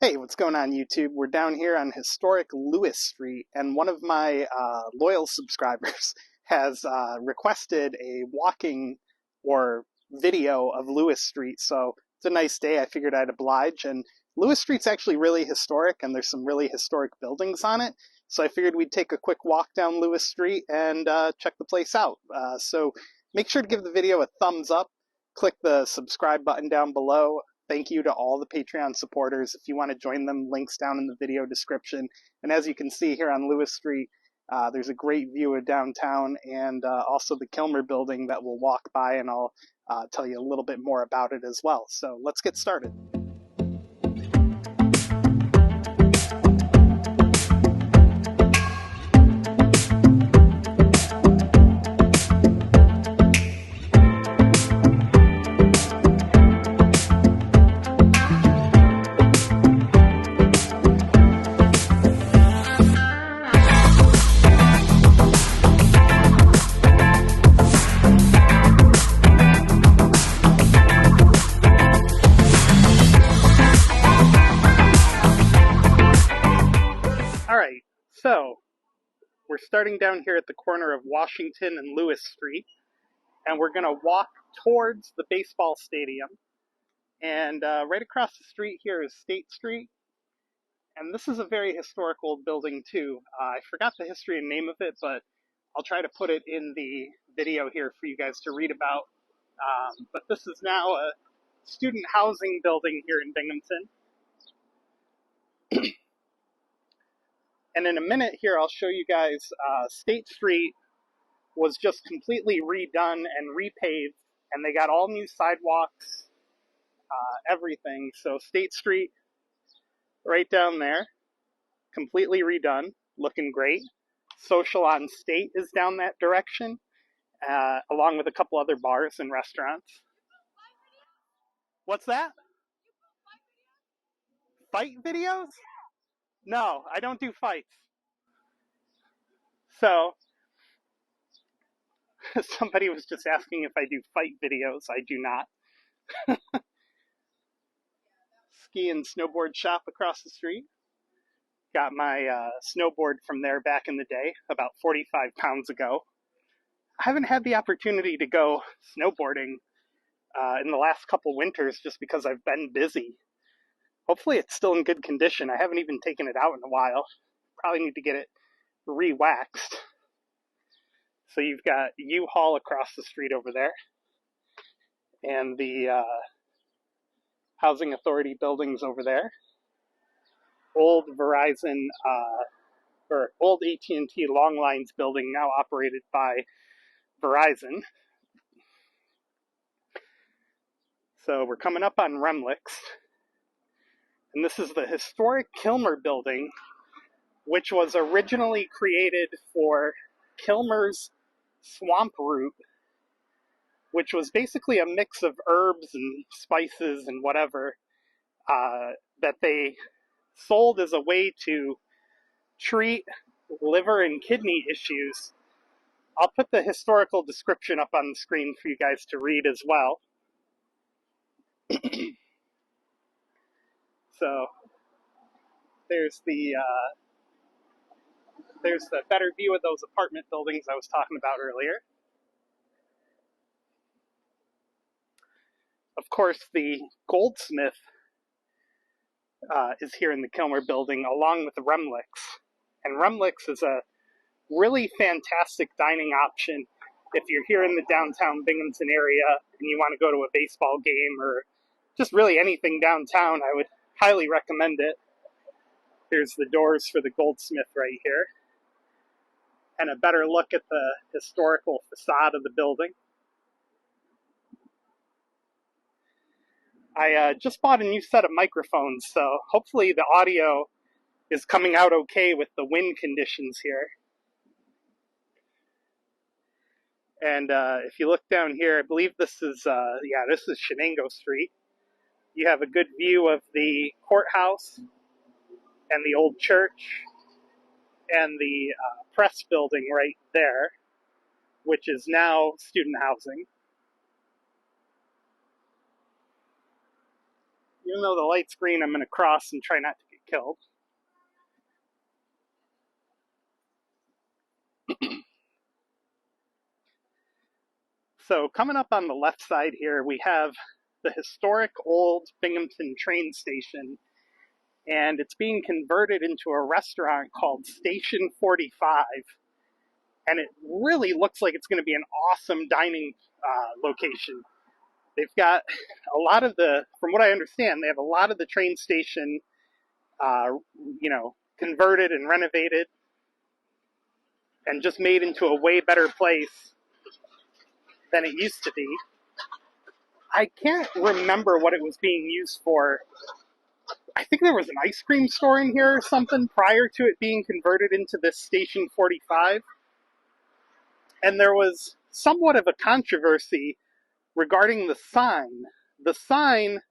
Hey, what's going on YouTube? We're down here on historic Lewis Street, and one of my loyal subscribers has requested a walking or video of Lewis Street. So it's a nice day. I figured I'd oblige. And Lewis Street's actually really historic, and there's some really historic buildings on it. So I figured we'd take a quick walk down Lewis Street and check the place out. So make sure to give the video a thumbs up. Click the subscribe button down below. Thank you to all the Patreon supporters. If you want to join them, links down in the video description. And as you can see here on Lewis Street, there's a great view of downtown and also the Kilmer building that we'll walk by, and I'll tell you a little bit more about it as well. So let's get started. Alright, so we're starting down here at the corner of Washington and Lewis Street, and we're going to walk towards the baseball stadium. And right across the street here is State Street, and this is a very historical building too. I forgot the history and name of it, but I'll try to put it in the video here for you guys to read about. But this is now a student housing building here in Binghamton. And in a minute here, I'll show you guys State Street was just completely redone and repaved, and they got all new sidewalks, everything. So State Street, right down there, completely redone, looking great. Social on State is down that direction, along with a couple other bars and restaurants. What's that? Fight videos? No, I don't do fights. So, somebody was just asking if I do fight videos. I do not. Ski and snowboard shop across the street. Got my snowboard from there back in the day, about 45 pounds ago. I haven't had the opportunity to go snowboarding in the last couple winters just because I've been busy. Hopefully it's still in good condition. I haven't even taken it out in a while. Probably need to get it re-waxed. So you've got U-Haul across the street over there, and the Housing Authority buildings over there. Old Verizon, or old AT&T Long Lines building, now operated by Verizon. So we're coming up on Remlicks. And this is the historic Kilmer building, which was originally created for Kilmer's swamp root, which was basically a mix of herbs and spices and whatever that they sold as a way to treat liver and kidney issues. I'll put the historical description up on the screen for you guys to read as well. So there's the better view of those apartment buildings I was talking about earlier. Of course, the Goldsmith is here in the Kilmer building, along with Remlicks. And Remlicks is a really fantastic dining option if you're here in the downtown Binghamton area and you want to go to a baseball game or just really anything downtown. I would highly recommend it. Here's the doors for the Goldsmith right here, and a better look at the historical facade of the building. I just bought a new set of microphones, so hopefully the audio is coming out okay with the wind conditions here. And if you look down here, I believe this is, this is Shenango Street. You have a good view of the courthouse and the old church and the press building right there, which is now student housing. Even though the light's green, I'm going to cross and try not to get killed. So coming up on the left side here, we have the historic old Binghamton train station, and it's being converted into a restaurant called Station 45. And it really looks like it's going to be an awesome dining location. They've got a lot of from what I understand, they have a lot of the train station, converted and renovated and just made into a way better place than it used to be. I can't remember what it was being used for. I think there was an ice cream store in here or something prior to it being converted into this Station 45. And there was somewhat of a controversy regarding the sign. The sign,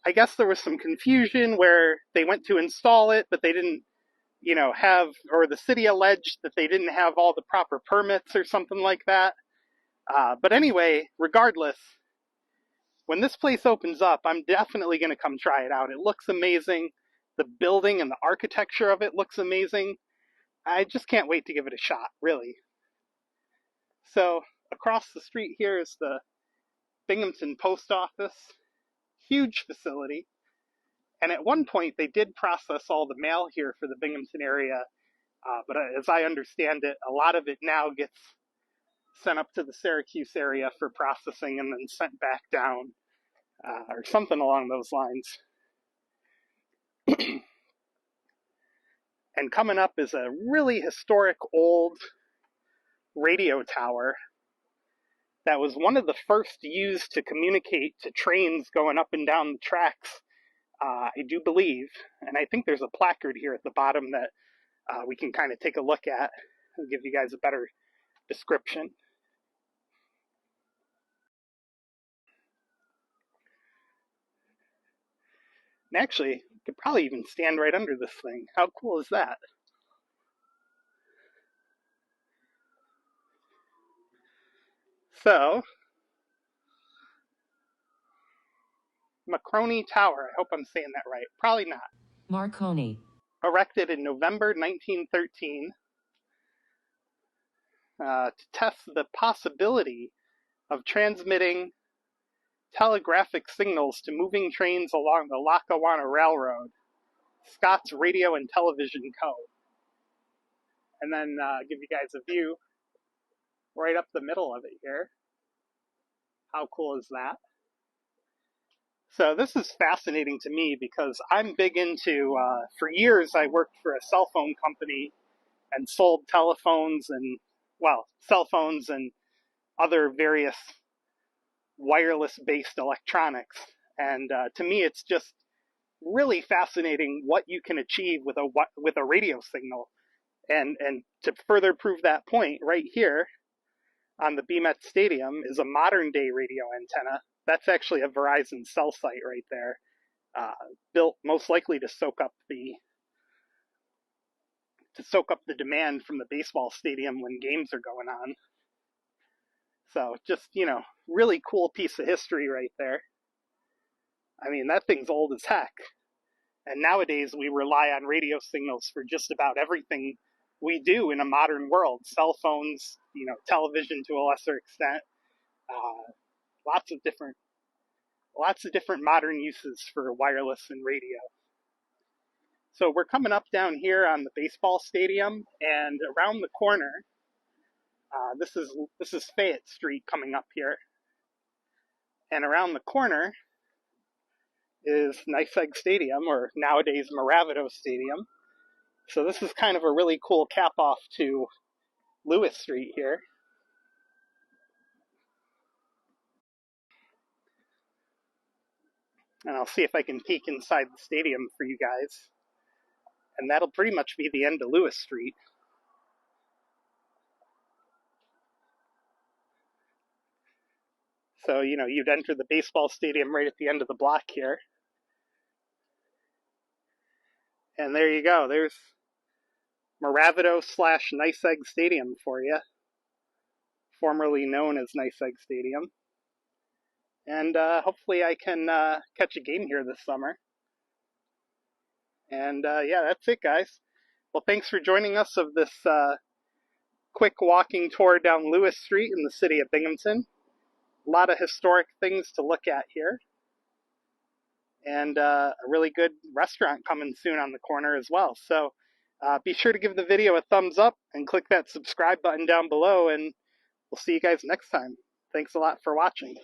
I guess there was some confusion where they went to install it, but they didn't, or the city alleged that they didn't have all the proper permits or something like that. But anyway, regardless, when this place opens up, I'm definitely going to come try it out. It looks amazing. The building and the architecture of it looks amazing. I just can't wait to give it a shot, really. So across the street here is the Binghamton Post Office. Huge facility. And at one point, they did process all the mail here for the Binghamton area. But as I understand it, a lot of it now gets sent up to the Syracuse area for processing and then sent back down, or something along those lines. And coming up is a really historic old radio tower that was one of the first used to communicate to trains going up and down the tracks, I do believe. And I think there's a placard here at the bottom that we can kind of take a look at and give you guys a better description. And actually, you could probably even stand right under this thing. How cool is that? So, Marconi Tower, I hope I'm saying that right. Probably not. Marconi. Erected in November 1913 to test the possibility of transmitting telegraphic signals to moving trains along the Lackawanna Railroad, Scott's Radio and Television Co. And then give you guys a view right up the middle of it here. How cool is that? So this is fascinating to me because I'm big into, for years I worked for a cell phone company and sold telephones and, cell phones and other various wireless-based electronics. And to me, it's just really fascinating what you can achieve with a radio signal. And to further prove that point, right here on the BMET Stadium is a modern-day radio antenna. That's actually a Verizon cell site right there, built most likely to soak up the demand from the baseball stadium when games are going on. So just, really cool piece of history right there. I mean, that thing's old as heck. And nowadays we rely on radio signals for just about everything we do in a modern world. Cell phones, television to a lesser extent. Lots of different modern uses for wireless and radio. So we're coming up down here on the baseball stadium, and around the corner, this is Fayette Street coming up here, and around the corner is Nice Egg Stadium, or nowadays Moravito Stadium. So this is kind of a really cool cap off to Lewis Street here. And I'll see if I can peek inside the stadium for you guys. And that'll pretty much be the end of Lewis Street. So, you'd enter the baseball stadium right at the end of the block here. And there you go. There's Moravito / Nice Egg Stadium for you, formerly known as Nice Egg Stadium. and hopefully I can catch a game here this summer. And yeah, that's it, guys. Well, thanks for joining us of this quick walking tour down Lewis Street in the city of Binghamton. A lot of historic things to look at here, and a really good restaurant coming soon on the corner as well. So be sure to give the video a thumbs up and click that subscribe button down below, and we'll see you guys next time. Thanks a lot for watching.